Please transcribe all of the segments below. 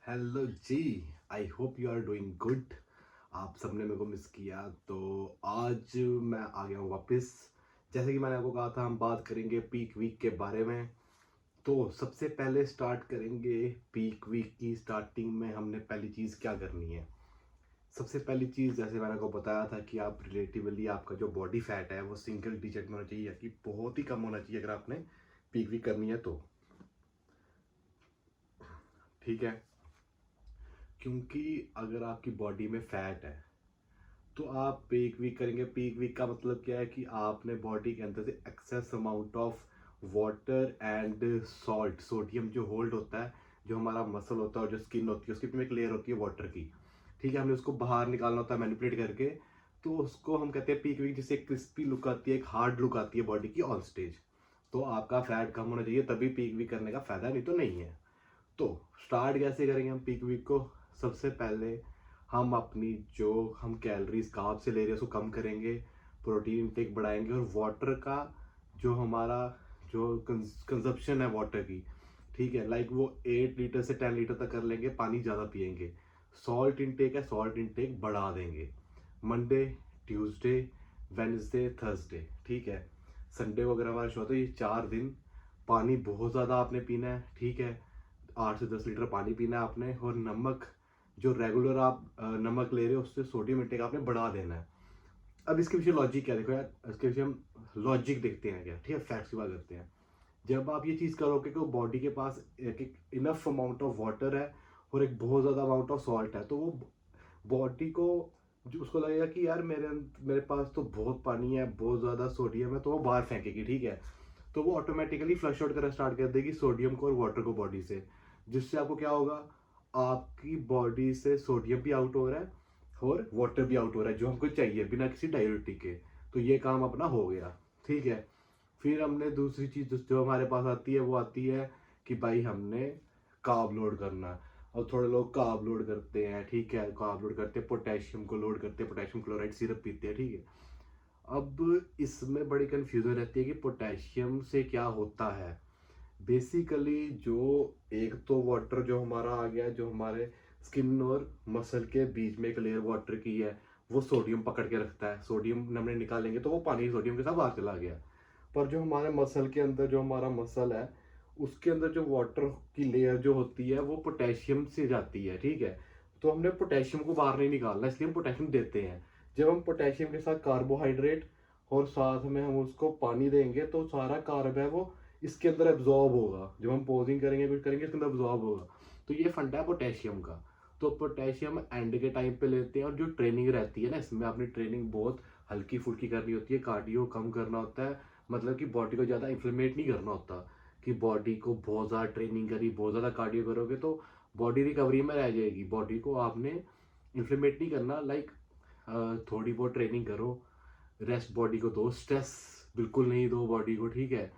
Hello जी। I hope you are doing good. आप सबने मेरे को मिस किया तो आज मैं आ गया हूँ वापस। जैसे कि मैंने आपको कहा था हम बात करेंगे पीक वीक के बारे में। तो सबसे पहले स्टार्ट करेंगे पीक वीक की। स्टार्टिंग में हमने पहली चीज़ क्या करनी है। सबसे पहली चीज़ जैसे मैंने आपको बताया था कि आप रिलेटिवली आपका जो बॉडी फैट है वो सिंगल डिजिट में होना चाहिए, या कि बहुत ही कम होना चाहिए अगर आपने पीक वीक करनी है तो। ठीक है, क्योंकि अगर आपकी बॉडी में फैट है तो आप पीक वीक करेंगे। पीक वीक का मतलब क्या है कि आपने बॉडी के अंदर से excess amount of water and salt, sodium जो होल्ड होता है, जो हमारा मसल होता है और जो स्किन होती है उसकी में एक लेयर होती है वाटर की। ठीक है, हमने उसको बाहर निकालना होता है मैनिपुलेट करके। तो उसको हम कहते हैं पीक वीक, जिससे एक क्रिस्पी लुक आती है, एक हार्ड लुक आती है बॉडी की ऑन स्टेज। तो आपका फैट कम होना चाहिए, तभी पीक वीक करने का फायदा, नहीं तो नहीं है। तो स्टार्ट कैसे करेंगे हम पीक वीक को। सबसे पहले हम अपनी जो हम कैलोरीज कार्ब से ले रहे हैं उसको कम करेंगे, प्रोटीन इंटेक बढ़ाएंगे, और वाटर का जो हमारा जो कंजप्शन है वाटर की, ठीक है, लाइक वो 8 लीटर से 10 लीटर तक कर लेंगे, पानी ज़्यादा पियेंगे। सॉल्ट इंटेक है, सॉल्ट इंटेक बढ़ा देंगे। मंडे, ट्यूसडे, वेनसडे, थर्सडे, ठीक है, संडे वगैरह हमारा शो, तो ये 4 दिन पानी बहुत ज़्यादा आपने पीना है। ठीक है, 8 से 10 लीटर पानी पीना है आपने। और नमक, जो रेगुलर आप नमक ले रहे हो उससे सोडियम इंटेक आपने बढ़ा देना है। अब इसके पीछे लॉजिक क्या, देखो यार, इसके पीछे हम लॉजिक देखते हैं क्या, ठीक है, फैक्ट्स की बात करते हैं। जब आप ये चीज़ करोगे कि बॉडी के पास एक इनफ अमाउंट ऑफ वाटर है और एक बहुत ज़्यादा अमाउंट ऑफ सॉल्ट है, तो वो बॉडी को जो उसको लगेगा कि यार मेरे पास तो बहुत पानी है, बहुत ज़्यादा सोडियम है, तो वो बाहर फेंकेगी। ठीक है, तो वो ऑटोमेटिकली फ्लश आउट करना स्टार्ट कर देगी सोडियम को और वाटर को बॉडी से। जिससे आपको क्या होगा, आपकी बॉडी से सोडियम भी आउट हो रहा है और वाटर भी आउट हो रहा है, जो हमको चाहिए बिना किसी डाययूरेटिक के। तो ये काम अपना हो गया। ठीक है, फिर हमने दूसरी चीज़ जो हमारे पास आती है वो आती है कि भाई हमने कार्ब लोड करना है। और थोड़े लोग कार्ब लोड करते हैं, ठीक है, कार्ब लोड करते हैं, पोटेशियम को लोड करते हैं, पोटेशियम क्लोराइड सिरप पीते हैं। ठीक है, अब इसमें बड़ी कन्फ्यूजन रहती है कि पोटेशियम से क्या होता है। बेसिकली जो एक तो वाटर जो हमारा आ गया, जो हमारे स्किन और मसल के बीच में एक लेयर वाटर की है, वो सोडियम पकड़ के रखता है। सोडियम हमने निकालेंगे तो वो पानी सोडियम के साथ बाहर चला गया। पर जो हमारे मसल के अंदर, जो हमारा मसल है, उसके अंदर जो वाटर की लेयर जो होती है वो पोटेशियम से जाती है। ठीक है, तो हमने पोटेशियम को बाहर नहीं निकालना, इसलिए हम पोटेशियम देते हैं। जब हम पोटेशियम के साथ कार्बोहाइड्रेट और साथ में हम उसको पानी देंगे तो सारा कार्ब है वो इसके अंदर एब्जॉर्ब होगा। जब हम पोजिंग करेंगे, कुछ करेंगे, इसके अंदर एब्जॉर्ब होगा। तो ये फंडा है पोटेशियम का। तो पोटेशियम एंड के टाइम पे लेते हैं, और जो ट्रेनिंग रहती है ना, इसमें अपनी ट्रेनिंग बहुत हल्की फुल्की करनी होती है, कार्डियो कम करना होता है। मतलब कि बॉडी को ज़्यादा इन्फ्लेमेट नहीं करना होता, कि बॉडी को बहुत ज़्यादा ट्रेनिंग करी, बहुत ज़्यादा कार्डियो करोगे तो बॉडी रिकवरी में रह जाएगी। बॉडी को आपने इन्फ्लेमेट नहीं करना, लाइक थोड़ी बहुत ट्रेनिंग करो, रेस्ट बॉडी को दो, स्ट्रेस बिल्कुल नहीं दो बॉडी को। ठीक है,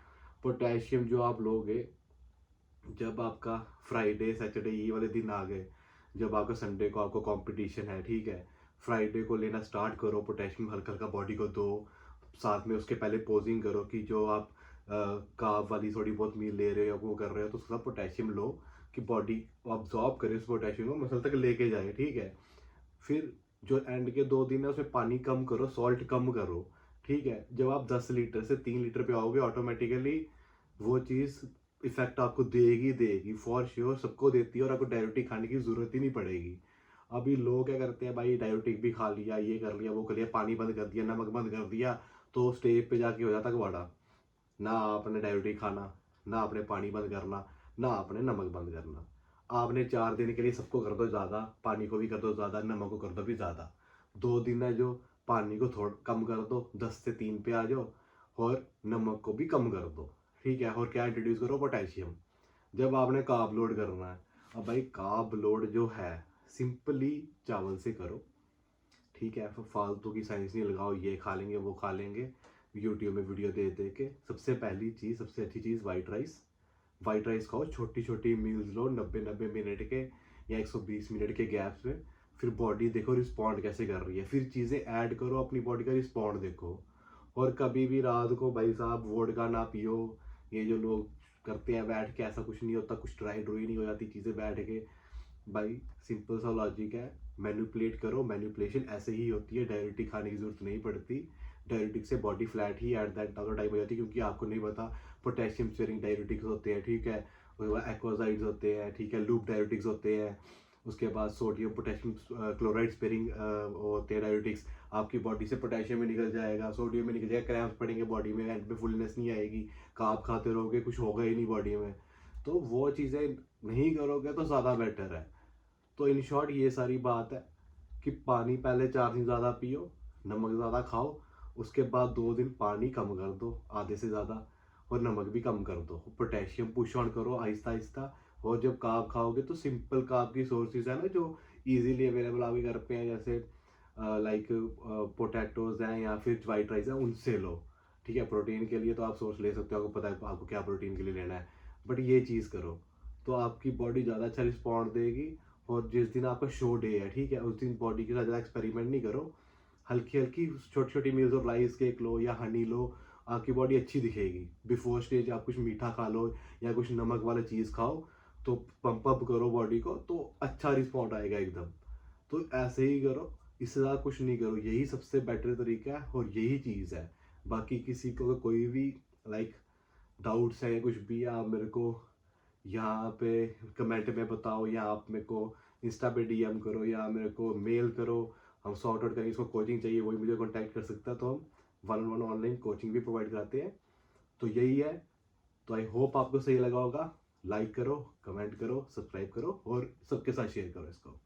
पोटेशियम जो आप लोगे, जब आपका फ्राइडे सैटरडे ये वाले दिन आ गए, जब आपका संडे को आपको कंपटीशन है, ठीक है, फ्राइडे को लेना स्टार्ट करो, पोटेशियम हल्का हल्का बॉडी को दो। साथ में उसके पहले पोजिंग करो कि जो आप कार्ब वाली थोड़ी बहुत मील ले रहे हो या वो कर रहे हो, तो उसका पोटेशियम लो कि बॉडी ऑब्जॉर्ब करे उस पोटेशियम को, मसल तक लेके जाए। ठीक है, फिर जो एंड के 2 दिन है उसमें पानी कम करो, सॉल्ट कम करो। ठीक है, जब आप 10 लीटर से 3 लीटर पे आओगे, ऑटोमेटिकली वो चीज़ इफेक्ट आपको देगी देगी, फॉर श्योर सबको देती है, और आपको डायबिटिक खाने की जरूरत ही नहीं पड़ेगी। अभी लोग क्या करते हैं, भाई डायबिटिक भी खा लिया, ये कर लिया, वो कर लिया, पानी बंद कर दिया, नमक बंद कर दिया, तो स्टेज पे जाके हो जाता गवाड़ा। ना आपने डायबिटिक खाना, ना आपने पानी बंद करना, ना आपने नमक बंद करना। आपने 4 दिन के लिए सबको कर दो ज़्यादा, पानी को भी कर दो ज़्यादा, नमक को कर दो भी ज़्यादा। 2 दिन है जो पानी को थोड़ा कम कर दो, 10 से 3 पे आ जाओ, और नमक को भी कम कर दो। ठीक है, और क्या इंट्रोड्यूस करो, पोटेशियम। जब आपने कार्ब लोड करना है, अब भाई कार्ब लोड जो है सिंपली चावल से करो। ठीक है, फिर फालतू की साइंस नहीं लगाओ, ये खा लेंगे वो खा लेंगे यूट्यूब में वीडियो दे दे के। सबसे पहली चीज़, सबसे अच्छी चीज़, वाइट राइस। वाइट राइस खाओ, छोटी छोटी मील्स लो, 90-90 मिनट के या 120 मिनट के गैप्स में। फिर बॉडी देखो रिस्पॉन्ड कैसे कर रही है, फिर चीज़ें ऐड करो, अपनी बॉडी का रिस्पॉन्ड देखो। और कभी भी रात को भाई साहब वोडका ना पियो। ये जो लोग करते हैं बैठ के, ऐसा कुछ नहीं होता, कुछ ट्राई ड्राई नहीं हो जाती चीज़ें बैठ के। भाई सिंपल सा लॉजिक है, मैनिपुलेट करो, मैनिपुलेशन ऐसे ही होती है, डायरेटिक खाने की ज़रूरत नहीं पड़ती। डायरेटिक से body flat he at that time हो जाती है, क्योंकि आपको नहीं पता पोटेशियम स्पेयरिंग डायरेटिक्स होते हैं, ठीक है, उसके बाद एक्वाजाइड्स होते हैं, ठीक है, लूप डायरेटिक्स होते हैं, उसके बाद सोडियम पोटेशियम क्लोराइड स्पेयरिंग होते हैं डायरेटिक्स। आपकी बॉडी से पोटेशियम में निकल जाएगा, सोडियम में निकल जाएगा, क्रैम्प्स पड़ेंगे बॉडी में, एंड में फुलनेस नहीं आएगी, कार्ब खाते रहोगे, कुछ होगा ही नहीं बॉडी में। तो वो चीज़ें नहीं करोगे तो ज़्यादा बेटर है। तो इन शॉर्ट ये सारी बात है कि पानी पहले 4 दिन ज़्यादा पियो, नमक ज़्यादा खाओ, उसके बाद 2 दिन पानी कम कर दो आधे से ज़्यादा, और नमक भी कम कर दो, पोटेशियम पुश ऑन करो आहिस्ता आहिस्ता। और जब कार्ब खाओगे तो सिंपल कार्ब की सोर्सेज है ना जो इजीली अवेलेबल आपके घर पे हैं, जैसे लाइक पोटैटोज हैं या फिर वाइट राइस है, उनसे लो। ठीक है, प्रोटीन के लिए तो आप सोर्स ले सकते हो, आपको पता है आपको क्या प्रोटीन के लिए लेना है, बट ये चीज़ करो तो आपकी बॉडी ज़्यादा अच्छा रिस्पॉन्ड देगी। और जिस दिन आपका शो डे है, ठीक है, उस दिन बॉडी के साथ ज़्यादा एक्सपेरिमेंट नहीं करो, हल्की हल्की छोटी छोटी मील्स और राइस केक लो या हनी लो, आपकी बॉडी अच्छी दिखेगी। बिफोर स्टेज आप कुछ मीठा खा लो या कुछ नमक वाला चीज़ खाओ, तो पंप अप करो बॉडी को, तो अच्छा रिस्पॉन्ड आएगा एकदम। तो ऐसे ही करो, इससे ज़्यादा कुछ नहीं करो, यही सबसे बेटर तरीका है और यही चीज़ है। बाकी किसी को कोई भी लाइक डाउट्स है या कुछ भी, आप मेरे को यहाँ पे कमेंट में बताओ, या आप मेरे को इंस्टा पे डीएम करो या मेरे को मेल करो, हम सॉर्ट आउट करेंगे। इसको कोचिंग चाहिए वही मुझे कांटेक्ट कर सकता है, तो हम one on one online coaching भी प्रोवाइड कराते हैं। तो यही है। तो आई होप आपको सही लगा होगा। लाइक करो, कमेंट करो, सब्सक्राइब करो और सबके साथ शेयर करो इसको।